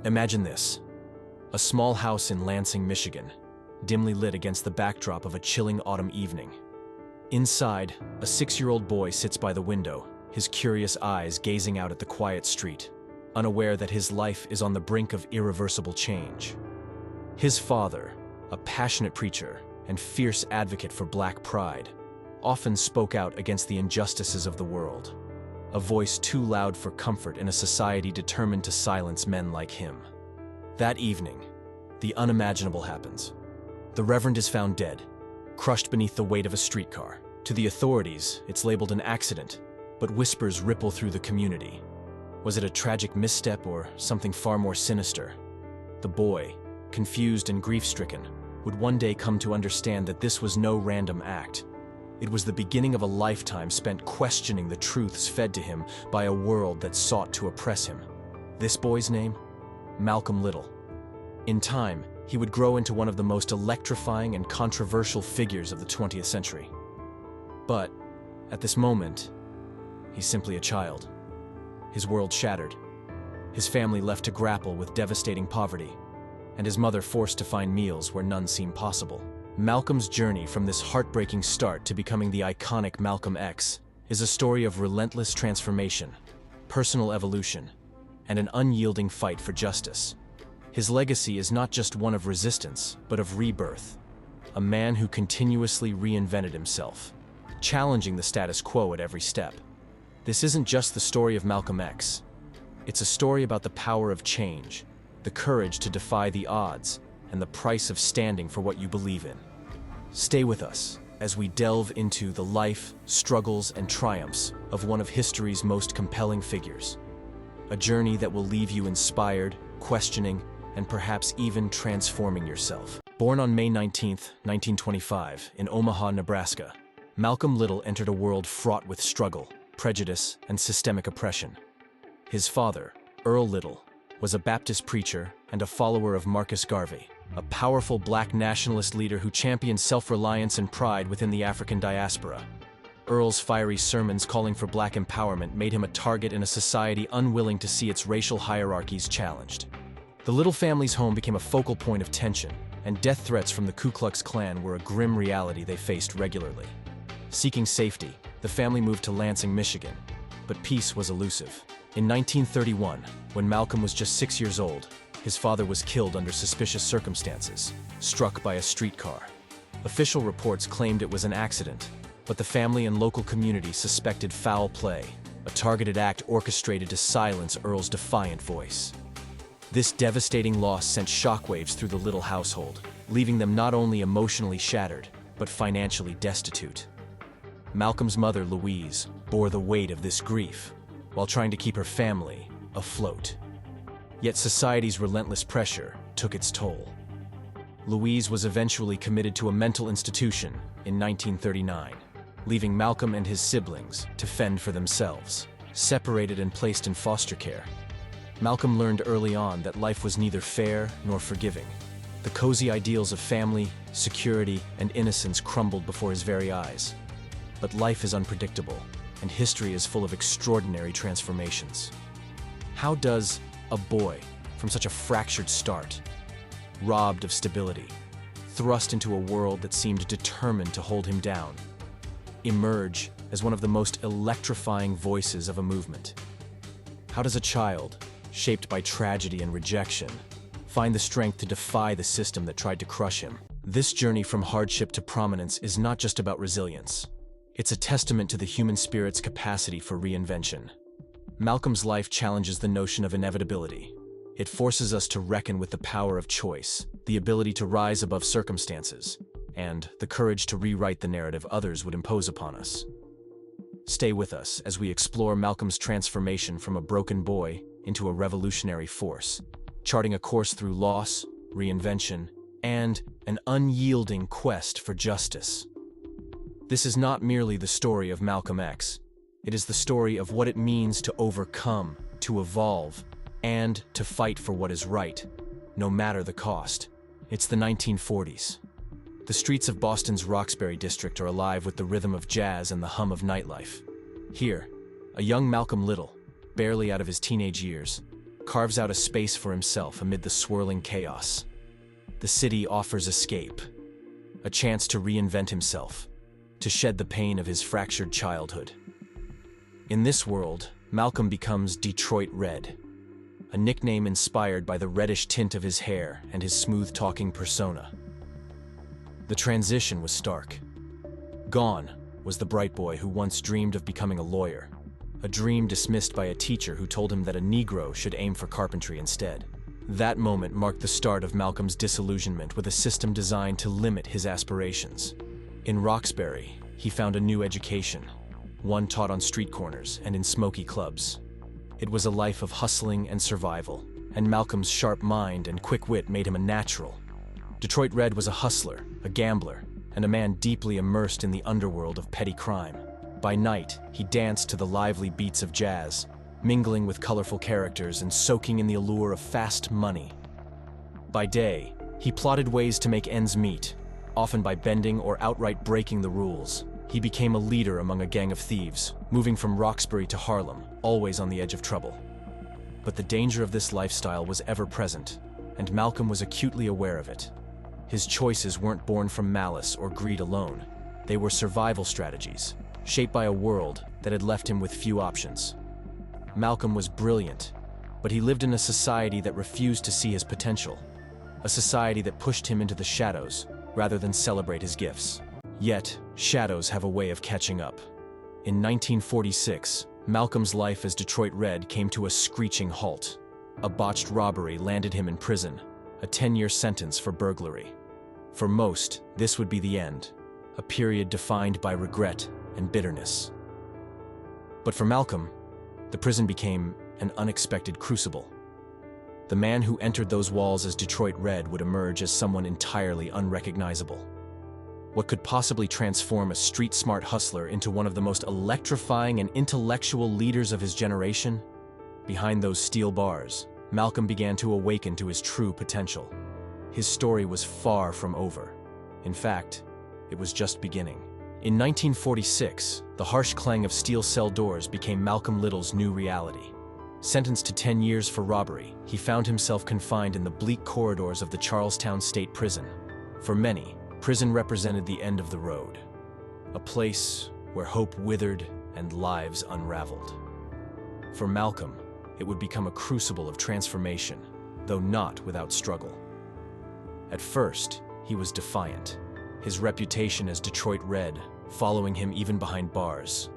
Imagine this: a small house in Lansing, Michigan, dimly lit against the backdrop of a chilling autumn evening. Inside, a 6-year-old boy sits by the window, his curious eyes gazing out at the quiet street, unaware that his life is on the brink of irreversible change. His father, a passionate preacher and fierce advocate for Black pride, often spoke out against the injustices of the world, a voice too loud for comfort in a society determined to silence men like him. That evening, the unimaginable happens. The Reverend is found dead, crushed beneath the weight of a streetcar. To the authorities, it's labeled an accident, but whispers ripple through the community. Was it a tragic misstep or something far more sinister? The boy, confused and grief-stricken, would one day come to understand that this was no random act. It was the beginning of a lifetime spent questioning the truths fed to him by a world that sought to oppress him. This boy's name? Malcolm Little. In time, he would grow into one of the most electrifying and controversial figures of the 20th century. But, at this moment, he's simply a child. His world shattered, his family left to grapple with devastating poverty, and his mother forced to find meals where none seemed possible. Malcolm's journey from this heartbreaking start to becoming the iconic Malcolm X is a story of relentless transformation, personal evolution, and an unyielding fight for justice. His legacy is not just one of resistance, but of rebirth, a man who continuously reinvented himself, challenging the status quo at every step. This isn't just the story of Malcolm X. It's a story about the power of change, the courage to defy the odds, and the price of standing for what you believe in. Stay with us as we delve into the life, struggles, and triumphs of one of history's most compelling figures. A journey that will leave you inspired, questioning, and perhaps even transforming yourself. Born on May 19, 1925, in Omaha, Nebraska, Malcolm Little entered a world fraught with struggle, prejudice, and systemic oppression. His father, Earl Little, was a Baptist preacher and a follower of Marcus Garvey, a powerful Black nationalist leader who championed self-reliance and pride within the African diaspora. Earl's fiery sermons calling for Black empowerment made him a target in a society unwilling to see its racial hierarchies challenged. The Little family's home became a focal point of tension, and death threats from the Ku Klux Klan were a grim reality they faced regularly. Seeking safety, the family moved to Lansing, Michigan, but peace was elusive. In 1931, when Malcolm was just 6 years old, his father was killed under suspicious circumstances, struck by a streetcar. Official reports claimed it was an accident, but the family and local community suspected foul play, a targeted act orchestrated to silence Earl's defiant voice. This devastating loss sent shockwaves through the Little household, leaving them not only emotionally shattered, but financially destitute. Malcolm's mother, Louise, bore the weight of this grief, while trying to keep her family afloat. Yet society's relentless pressure took its toll. Louise was eventually committed to a mental institution in 1939, leaving Malcolm and his siblings to fend for themselves, separated and placed in foster care. Malcolm learned early on that life was neither fair nor forgiving. The cozy ideals of family, security, and innocence crumbled before his very eyes. But life is unpredictable, and history is full of extraordinary transformations. How does a boy from such a fractured start, robbed of stability, thrust into a world that seemed determined to hold him down, emerge as one of the most electrifying voices of a movement? How does a child, shaped by tragedy and rejection, find the strength to defy the system that tried to crush him? This journey from hardship to prominence is not just about resilience. It's a testament to the human spirit's capacity for reinvention. Malcolm's life challenges the notion of inevitability. It forces us to reckon with the power of choice, the ability to rise above circumstances, and the courage to rewrite the narrative others would impose upon us. Stay with us as we explore Malcolm's transformation from a broken boy into a revolutionary force, charting a course through loss, reinvention, and an unyielding quest for justice. This is not merely the story of Malcolm X. It is the story of what it means to overcome, to evolve, and to fight for what is right, no matter the cost. It's the 1940s. The streets of Boston's Roxbury district are alive with the rhythm of jazz and the hum of nightlife. Here, a young Malcolm Little, barely out of his teenage years, carves out a space for himself amid the swirling chaos. The city offers escape, a chance to reinvent himself, to shed the pain of his fractured childhood. In this world, Malcolm becomes Detroit Red, a nickname inspired by the reddish tint of his hair and his smooth-talking persona. The transition was stark. Gone was the bright boy who once dreamed of becoming a lawyer, a dream dismissed by a teacher who told him that a Negro should aim for carpentry instead. That moment marked the start of Malcolm's disillusionment with a system designed to limit his aspirations. In Roxbury, he found a new education, one taught on street corners and in smoky clubs. It was a life of hustling and survival, and Malcolm's sharp mind and quick wit made him a natural. Detroit Red was a hustler, a gambler, and a man deeply immersed in the underworld of petty crime. By night, he danced to the lively beats of jazz, mingling with colorful characters and soaking in the allure of fast money. By day, he plotted ways to make ends meet, often by bending or outright breaking the rules. He became a leader among a gang of thieves, moving from Roxbury to Harlem, always on the edge of trouble. But the danger of this lifestyle was ever present, and Malcolm was acutely aware of it. His choices weren't born from malice or greed alone. They were survival strategies, shaped by a world that had left him with few options. Malcolm was brilliant, but he lived in a society that refused to see his potential, a society that pushed him into the shadows rather than celebrate his gifts. Yet, shadows have a way of catching up. In 1946, Malcolm's life as Detroit Red came to a screeching halt. A botched robbery landed him in prison, a 10-year sentence for burglary. For most, this would be the end, a period defined by regret and bitterness. But for Malcolm, the prison became an unexpected crucible. The man who entered those walls as Detroit Red would emerge as someone entirely unrecognizable. What could possibly transform a street-smart hustler into one of the most electrifying and intellectual leaders of his generation? Behind those steel bars, Malcolm began to awaken to his true potential. His story was far from over. In fact, it was just beginning. In 1946, the harsh clang of steel cell doors became Malcolm Little's new reality. Sentenced to 10 years for robbery, he found himself confined in the bleak corridors of the Charlestown State Prison. For many, prison represented the end of the road, a place where hope withered and lives unraveled. For Malcolm, it would become a crucible of transformation, though not without struggle. At first, he was defiant, his reputation as Detroit Red following him even behind bars.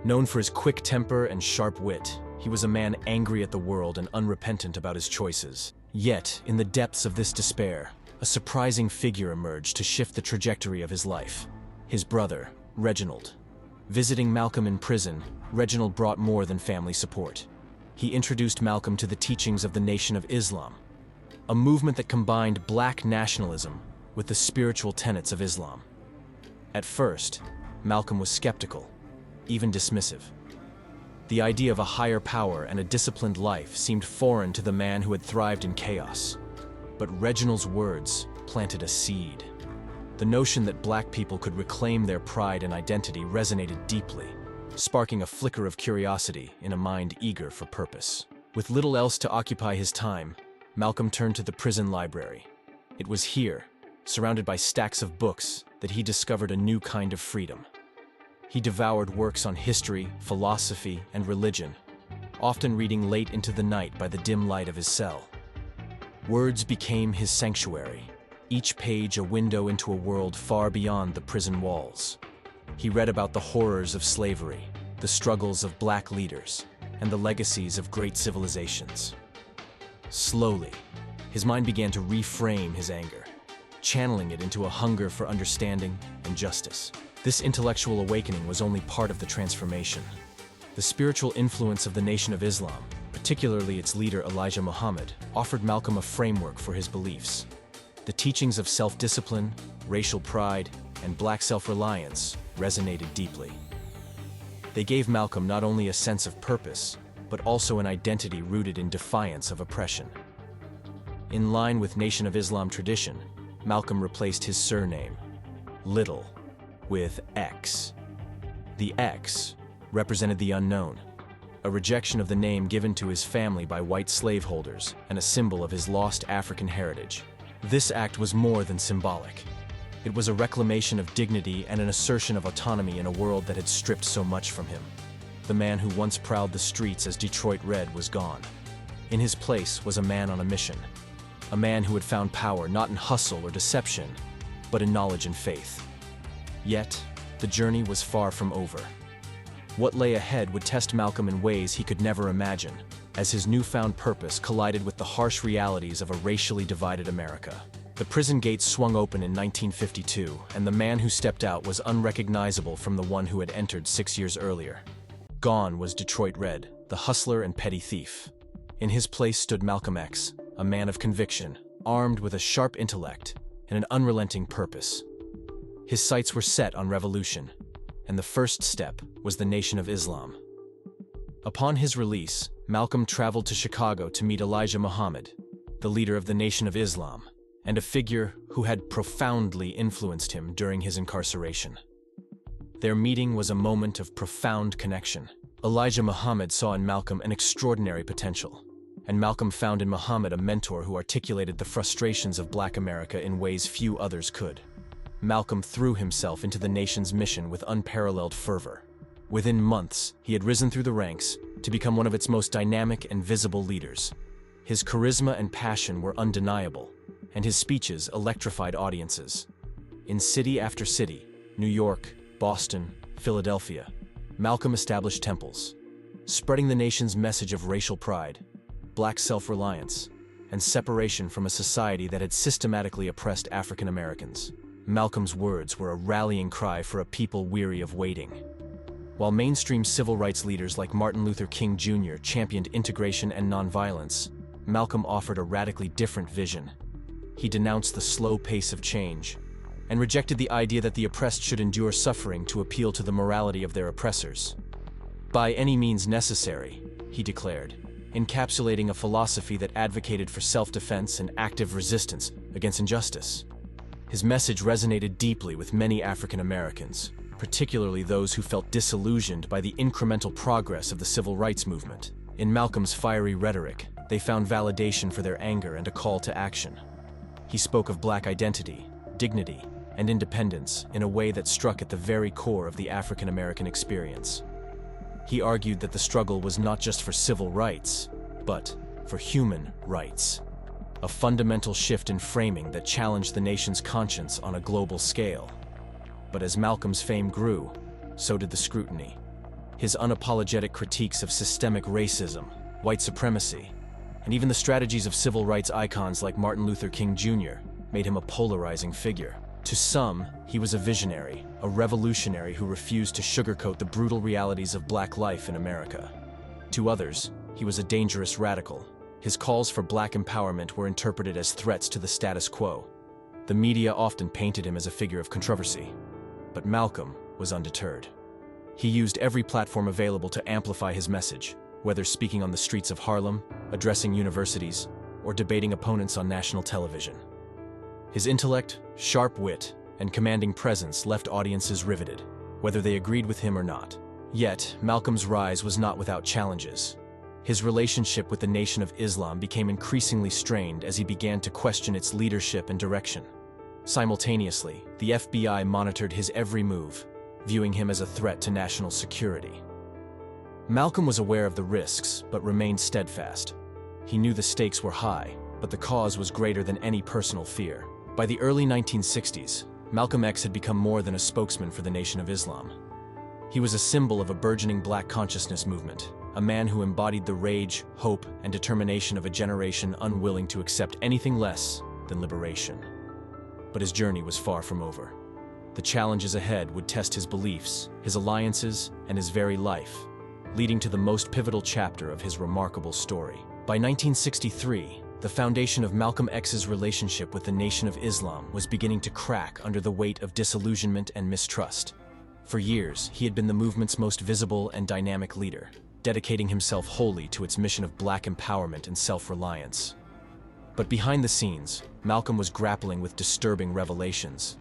Known for his quick temper and sharp wit, he was a man angry at the world and unrepentant about his choices. Yet, in the depths of this despair, a surprising figure emerged to shift the trajectory of his life: his brother, Reginald. Visiting Malcolm in prison, Reginald brought more than family support. He introduced Malcolm to the teachings of the Nation of Islam, a movement that combined black nationalism with the spiritual tenets of Islam. At first, Malcolm was skeptical, even dismissive. The idea of a higher power and a disciplined life seemed foreign to the man who had thrived in chaos. But Reginald's words planted a seed. The notion that black people could reclaim their pride and identity resonated deeply, sparking a flicker of curiosity in a mind eager for purpose. With little else to occupy his time, Malcolm turned to the prison library. It was here, surrounded by stacks of books, that he discovered a new kind of freedom. He devoured works on history, philosophy, and religion, often reading late into the night by the dim light of his cell. Words became his sanctuary, each page a window into a world far beyond the prison walls. He read about the horrors of slavery, the struggles of black leaders, and the legacies of great civilizations. Slowly, his mind began to reframe his anger, channeling it into a hunger for understanding and justice. This intellectual awakening was only part of the transformation. The spiritual influence of the Nation of Islam, particularly its leader Elijah Muhammad, offered Malcolm a framework for his beliefs. The teachings of self-discipline, racial pride, and black self-reliance resonated deeply. They gave Malcolm not only a sense of purpose, but also an identity rooted in defiance of oppression. In line with Nation of Islam tradition, Malcolm replaced his surname, Little, with X. The X represented the unknown, a rejection of the name given to his family by white slaveholders and a symbol of his lost African heritage. This act was more than symbolic. It was a reclamation of dignity and an assertion of autonomy in a world that had stripped so much from him. The man who once prowled the streets as Detroit Red was gone. In his place was a man on a mission. A man who had found power not in hustle or deception, but in knowledge and faith. Yet, the journey was far from over. What lay ahead would test Malcolm in ways he could never imagine, as his newfound purpose collided with the harsh realities of a racially divided America. The prison gates swung open in 1952, and the man who stepped out was unrecognizable from the one who had entered 6 years earlier. Gone was Detroit Red, the hustler and petty thief. In his place stood Malcolm X, a man of conviction, armed with a sharp intellect and an unrelenting purpose. His sights were set on revolution, and the first step was the Nation of Islam. Upon his release, Malcolm traveled to Chicago to meet Elijah Muhammad, the leader of the Nation of Islam, and a figure who had profoundly influenced him during his incarceration. Their meeting was a moment of profound connection. Elijah Muhammad saw in Malcolm an extraordinary potential, and Malcolm found in Muhammad a mentor who articulated the frustrations of Black America in ways few others could. Malcolm threw himself into the nation's mission with unparalleled fervor. Within months, he had risen through the ranks to become one of its most dynamic and visible leaders. His charisma and passion were undeniable, and his speeches electrified audiences. In city after city, New York, Boston, Philadelphia, Malcolm established temples, spreading the nation's message of racial pride, Black self-reliance, and separation from a society that had systematically oppressed African Americans. Malcolm's words were a rallying cry for a people weary of waiting. While mainstream civil rights leaders like Martin Luther King Jr. championed integration and nonviolence, Malcolm offered a radically different vision. He denounced the slow pace of change and rejected the idea that the oppressed should endure suffering to appeal to the morality of their oppressors. By any means necessary, he declared, encapsulating a philosophy that advocated for self-defense and active resistance against injustice. His message resonated deeply with many African Americans, particularly those who felt disillusioned by the incremental progress of the civil rights movement. In Malcolm's fiery rhetoric, they found validation for their anger and a call to action. He spoke of Black identity, dignity, and independence in a way that struck at the very core of the African American experience. He argued that the struggle was not just for civil rights, but for human rights. A fundamental shift in framing that challenged the nation's conscience on a global scale. But as Malcolm's fame grew, so did the scrutiny. His unapologetic critiques of systemic racism, white supremacy, and even the strategies of civil rights icons like Martin Luther King Jr. made him a polarizing figure. To some, he was a visionary, a revolutionary who refused to sugarcoat the brutal realities of Black life in America. To others, he was a dangerous radical. His calls for Black empowerment were interpreted as threats to the status quo. The media often painted him as a figure of controversy. But Malcolm was undeterred. He used every platform available to amplify his message, whether speaking on the streets of Harlem, addressing universities, or debating opponents on national television. His intellect, sharp wit, and commanding presence left audiences riveted, whether they agreed with him or not. Yet, Malcolm's rise was not without challenges. His relationship with the Nation of Islam became increasingly strained as he began to question its leadership and direction. Simultaneously, the FBI monitored his every move, viewing him as a threat to national security. Malcolm was aware of the risks, but remained steadfast. He knew the stakes were high, but the cause was greater than any personal fear. By the early 1960s, Malcolm X had become more than a spokesman for the Nation of Islam. He was a symbol of a burgeoning Black consciousness movement, a man who embodied the rage, hope, and determination of a generation unwilling to accept anything less than liberation. But his journey was far from over. The challenges ahead would test his beliefs, his alliances, and his very life, leading to the most pivotal chapter of his remarkable story. By 1963, the foundation of Malcolm X's relationship with the Nation of Islam was beginning to crack under the weight of disillusionment and mistrust. For years, he had been the movement's most visible and dynamic leader, dedicating himself wholly to its mission of Black empowerment and self-reliance. But behind the scenes, Malcolm was grappling with disturbing revelations.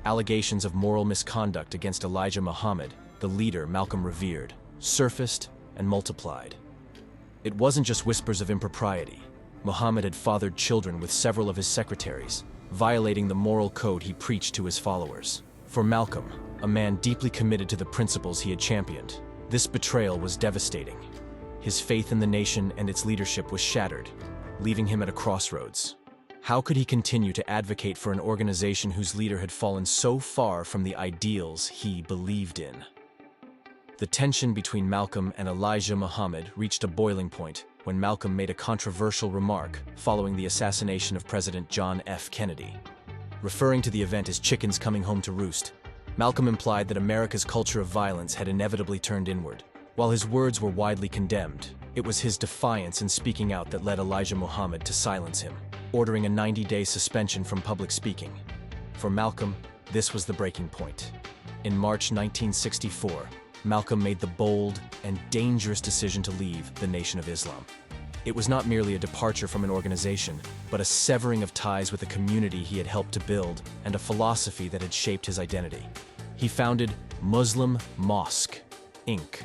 Allegations of moral misconduct against Elijah Muhammad, the leader Malcolm revered, surfaced and multiplied. It wasn't just whispers of impropriety. Muhammad had fathered children with several of his secretaries, violating the moral code he preached to his followers. For Malcolm, a man deeply committed to the principles he had championed, this betrayal was devastating. His faith in the nation and its leadership was shattered, leaving him at a crossroads. How could he continue to advocate for an organization whose leader had fallen so far from the ideals he believed in? The tension between Malcolm and Elijah Muhammad reached a boiling point when Malcolm made a controversial remark following the assassination of President John F. Kennedy. Referring to the event as chickens coming home to roost, Malcolm implied that America's culture of violence had inevitably turned inward. While his words were widely condemned, it was his defiance in speaking out that led Elijah Muhammad to silence him, ordering a 90-day suspension from public speaking. For Malcolm, this was the breaking point. In March 1964, Malcolm made the bold and dangerous decision to leave the Nation of Islam. It was not merely a departure from an organization, but a severing of ties with a community he had helped to build and a philosophy that had shaped his identity. He founded Muslim Mosque, Inc.,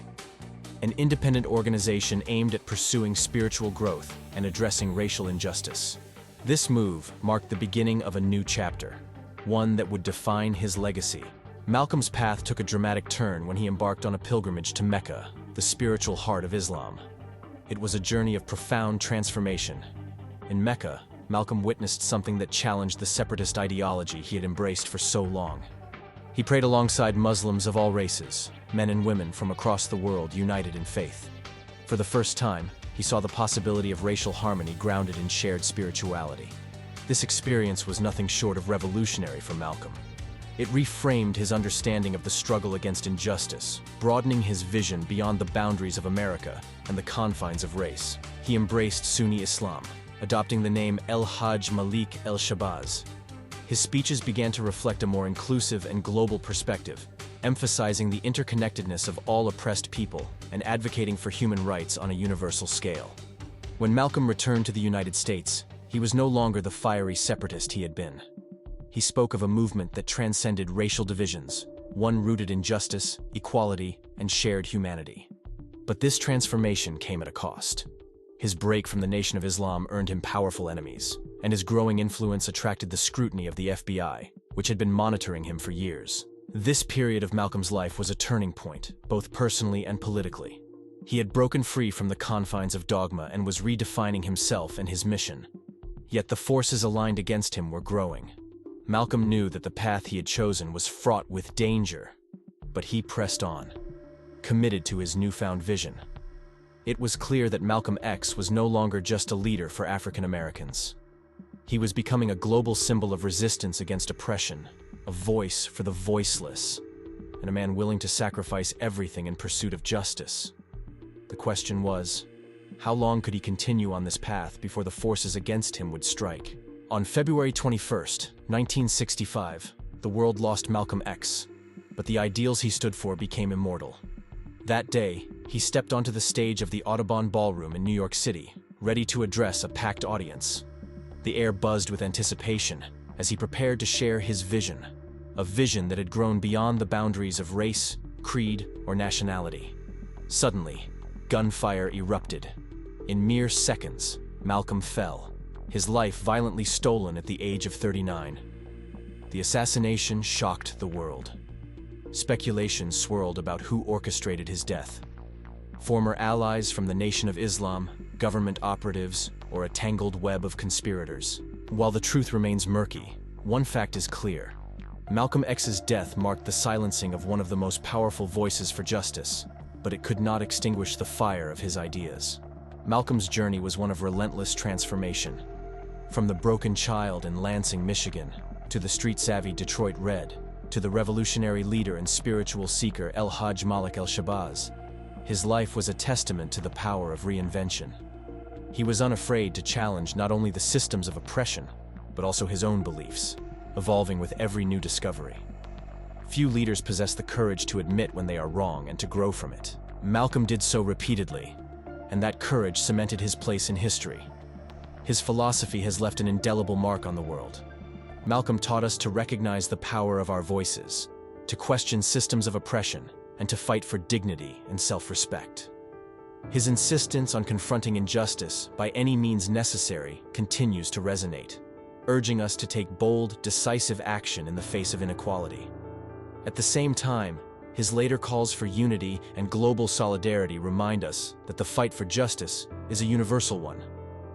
an independent organization aimed at pursuing spiritual growth and addressing racial injustice. This move marked the beginning of a new chapter, one that would define his legacy. Malcolm's path took a dramatic turn when he embarked on a pilgrimage to Mecca, the spiritual heart of Islam. It was a journey of profound transformation. In Mecca, Malcolm witnessed something that challenged the separatist ideology he had embraced for so long. He prayed alongside Muslims of all races, men and women from across the world united in faith. For the first time, he saw the possibility of racial harmony grounded in shared spirituality. This experience was nothing short of revolutionary for Malcolm. It reframed his understanding of the struggle against injustice, broadening his vision beyond the boundaries of America and the confines of race. He embraced Sunni Islam, adopting the name El-Hajj Malik El-Shabazz. His speeches began to reflect a more inclusive and global perspective, emphasizing the interconnectedness of all oppressed people and advocating for human rights on a universal scale. When Malcolm returned to the United States, he was no longer the fiery separatist he had been. He spoke of a movement that transcended racial divisions, one rooted in justice, equality, and shared humanity. But this transformation came at a cost. His break from the Nation of Islam earned him powerful enemies, and his growing influence attracted the scrutiny of the FBI, which had been monitoring him for years. This period of Malcolm's life was a turning point, both personally and politically. He had broken free from the confines of dogma and was redefining himself and his mission. Yet the forces aligned against him were growing. Malcolm knew that the path he had chosen was fraught with danger, but he pressed on, committed to his newfound vision. It was clear that Malcolm X was no longer just a leader for African Americans. He was becoming a global symbol of resistance against oppression, a voice for the voiceless, and a man willing to sacrifice everything in pursuit of justice. The question was, how long could he continue on this path before the forces against him would strike? On February 21st, 1965, the world lost Malcolm X, but the ideals he stood for became immortal. That day, he stepped onto the stage of the Audubon Ballroom in New York City, ready to address a packed audience. The air buzzed with anticipation as he prepared to share his vision, a vision that had grown beyond the boundaries of race, creed, or nationality. Suddenly, gunfire erupted. In mere seconds, Malcolm fell, his life violently stolen at the age of 39. The assassination shocked the world. Speculation swirled about who orchestrated his death. Former allies from the Nation of Islam, government operatives, or a tangled web of conspirators. While the truth remains murky, one fact is clear. Malcolm X's death marked the silencing of one of the most powerful voices for justice, but it could not extinguish the fire of his ideas. Malcolm's journey was one of relentless transformation. From the broken child in Lansing, Michigan, to the street-savvy Detroit Red, to the revolutionary leader and spiritual seeker El-Hajj Malik El-Shabazz, his life was a testament to the power of reinvention. He was unafraid to challenge not only the systems of oppression, but also his own beliefs, evolving with every new discovery. Few leaders possess the courage to admit when they are wrong and to grow from it. Malcolm did so repeatedly, and that courage cemented his place in history. His philosophy has left an indelible mark on the world. Malcolm taught us to recognize the power of our voices, to question systems of oppression, and to fight for dignity and self-respect. His insistence on confronting injustice by any means necessary continues to resonate, urging us to take bold, decisive action in the face of inequality. At the same time, his later calls for unity and global solidarity remind us that the fight for justice is a universal one,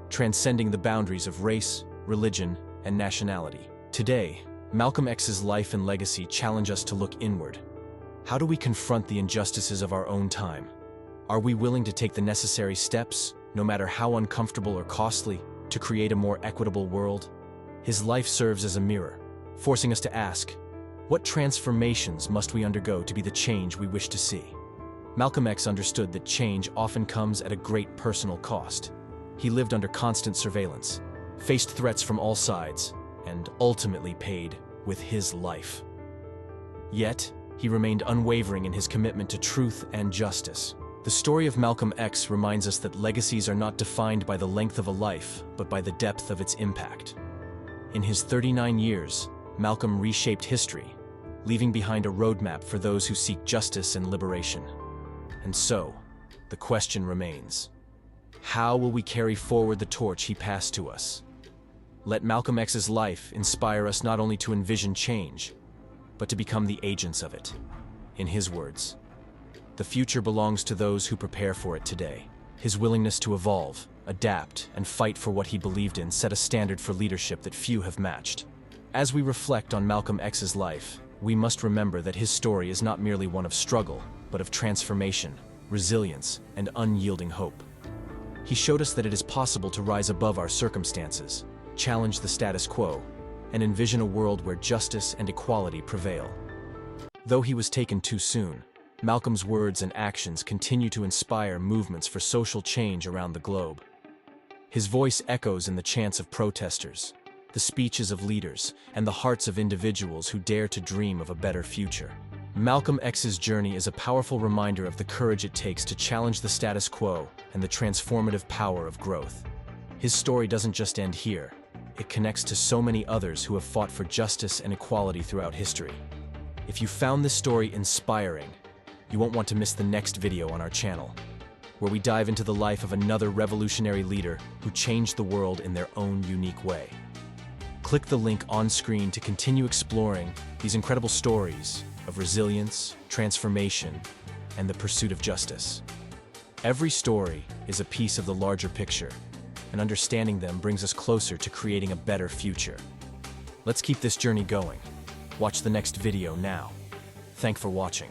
transcending the boundaries of race, religion, and nationality. Today, Malcolm X's life and legacy challenge us to look inward. How do we confront the injustices of our own time? Are we willing to take the necessary steps, no matter how uncomfortable or costly, to create a more equitable world? His life serves as a mirror, forcing us to ask, what transformations must we undergo to be the change we wish to see? Malcolm X understood that change often comes at a great personal cost. He lived under constant surveillance, faced threats from all sides, and ultimately paid with his life. Yet, he remained unwavering in his commitment to truth and justice. The story of Malcolm X reminds us that legacies are not defined by the length of a life, but by the depth of its impact. In his 39 years, Malcolm reshaped history, leaving behind a roadmap for those who seek justice and liberation. And so, the question remains, how will we carry forward the torch he passed to us? Let Malcolm X's life inspire us not only to envision change, but to become the agents of it. In his words, the future belongs to those who prepare for it today. His willingness to evolve, adapt, and fight for what he believed in set a standard for leadership that few have matched. As we reflect on Malcolm X's life, we must remember that his story is not merely one of struggle, but of transformation, resilience, and unyielding hope. He showed us that it is possible to rise above our circumstances, challenge the status quo, and envision a world where justice and equality prevail. Though he was taken too soon, Malcolm's words and actions continue to inspire movements for social change around the globe. His voice echoes in the chants of protesters, the speeches of leaders, and the hearts of individuals who dare to dream of a better future. Malcolm X's journey is a powerful reminder of the courage it takes to challenge the status quo and the transformative power of growth. His story doesn't just end here. It connects to so many others who have fought for justice and equality throughout history. If you found this story inspiring, you won't want to miss the next video on our channel, where we dive into the life of another revolutionary leader who changed the world in their own unique way. Click the link on screen to continue exploring these incredible stories of resilience, transformation, and the pursuit of justice. Every story is a piece of the larger picture, and understanding them brings us closer to creating a better future. Let's keep this journey going. Watch the next video now. Thanks for watching.